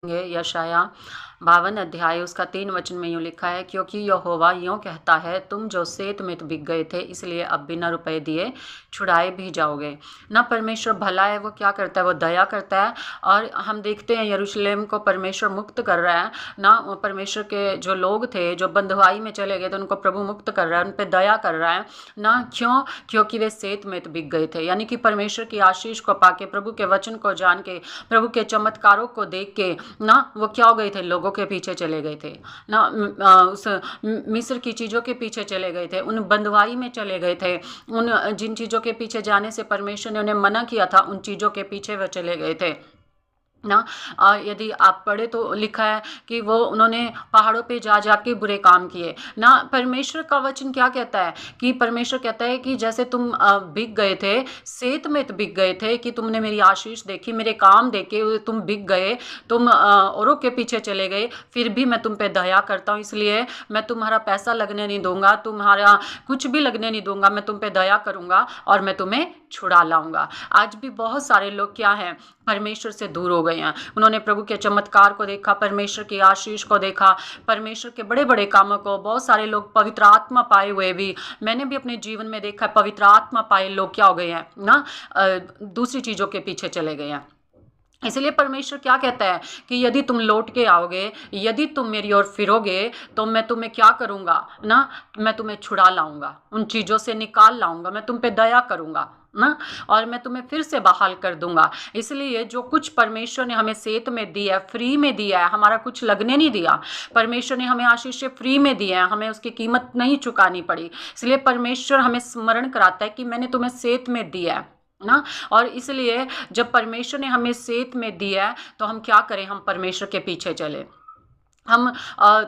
यशाया 52 अध्याय उसका 3 वचन में यूँ लिखा है, क्योंकि यहोवा यूँ कहता है, तुम जो सेत में बिक गए थे, इसलिए अब बिना रुपए दिए छुड़ाए भी जाओगे ना। परमेश्वर भला है, वो क्या करता है, वो दया करता है। और हम देखते हैं यरूशलेम को परमेश्वर मुक्त कर रहा है ना। परमेश्वर के जो लोग थे जो बंधुआई में चले गए थे, उनको प्रभु मुक्त कर रहा है, उन पर दया कर रहा है ना। क्यों? क्योंकि वे सेत में बिक गए थे, यानी कि परमेश्वर की आशीष को पाके, प्रभु के वचन को जान के, प्रभु के चमत्कारों को देख के ना, वो क्या हो गए थे, लोगों के पीछे चले गए थे ना। उस मिस्र की चीज़ों के पीछे चले गए थे, उन बंधुआई में चले गए थे, उन जिन चीज़ों के पीछे जाने से परमेश्वर ने उन्हें मना किया था, उन चीज़ों के पीछे वो चले गए थे ना। यदि आप पढ़े तो लिखा है कि वो उन्होंने पहाड़ों पे जा जा के बुरे काम किए ना। परमेश्वर का वचन क्या कहता है कि परमेश्वर कहता है कि जैसे तुम बिक गए थे, सेत में बिक गए थे, कि तुमने मेरी आशीष देखी, मेरे काम देखे, तुम बिक गए, तुम औरों के पीछे चले गए, फिर भी मैं तुम पे दया करता हूँ, इसलिए मैं तुम्हारा पैसा लगने नहीं दूंगा, तुम्हारा कुछ भी लगने नहीं दूंगा, मैं तुम पे दया करूंगा और मैं तुम्हें छुड़ा लाऊंगा। आज भी बहुत सारे लोग क्या हैं, परमेश्वर से दूर हो गए हैं। उन्होंने प्रभु के चमत्कार को देखा, परमेश्वर की आशीष को देखा, परमेश्वर के बड़े बड़े कामों को। बहुत सारे लोग पवित्र आत्मा पाए हुए भी, मैंने भी अपने जीवन में देखा, पवित्र आत्मा पाए लोग क्या हो गए हैं ना, दूसरी चीज़ों के पीछे चले गए हैं। इसलिए परमेश्वर क्या कहता है कि यदि तुम लौट के आओगे, यदि तुम मेरी ओर फिरोगे, तो मैं तुम्हें क्या करूँगा ना, मैं तुम्हें छुड़ा लाऊंगा, उन चीज़ों से निकाल लाऊंगा, मैं तुम पे दया करूँगा ना, और मैं तुम्हें फिर से बहाल कर दूंगा। इसलिए जो कुछ परमेश्वर ने हमें सेत में दिया है, फ्री में दिया है, हमारा कुछ लगने नहीं दिया, परमेश्वर ने हमें आशीष से फ्री में दिया है, हमें उसकी कीमत नहीं चुकानी पड़ी। इसलिए परमेश्वर हमें स्मरण कराता है कि मैंने तुम्हें सेत में दिया है ना। और इसलिए जब परमेश्वर ने हमें सेत में दिया है, तो हम क्या करें, हम परमेश्वर के पीछे चले, हम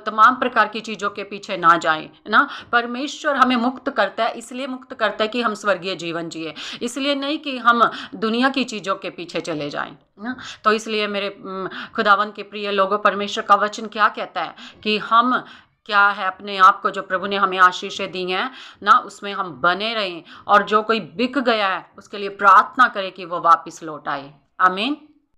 तमाम प्रकार की चीज़ों के पीछे ना जाएं ना। परमेश्वर हमें मुक्त करता है, इसलिए मुक्त करता है कि हम स्वर्गीय जीवन जिए, इसलिए नहीं कि हम दुनिया की चीज़ों के पीछे चले जाएं ना। तो इसलिए मेरे खुदावन के प्रिय लोगों, परमेश्वर का वचन क्या कहता है कि हम क्या है, अपने आप को जो प्रभु ने हमें आशीषें दी हैं ना, उसमें हम बने रहें, और जो कोई बिक गया है उसके लिए प्रार्थना करें कि वो वापस लौट आए। आमीन।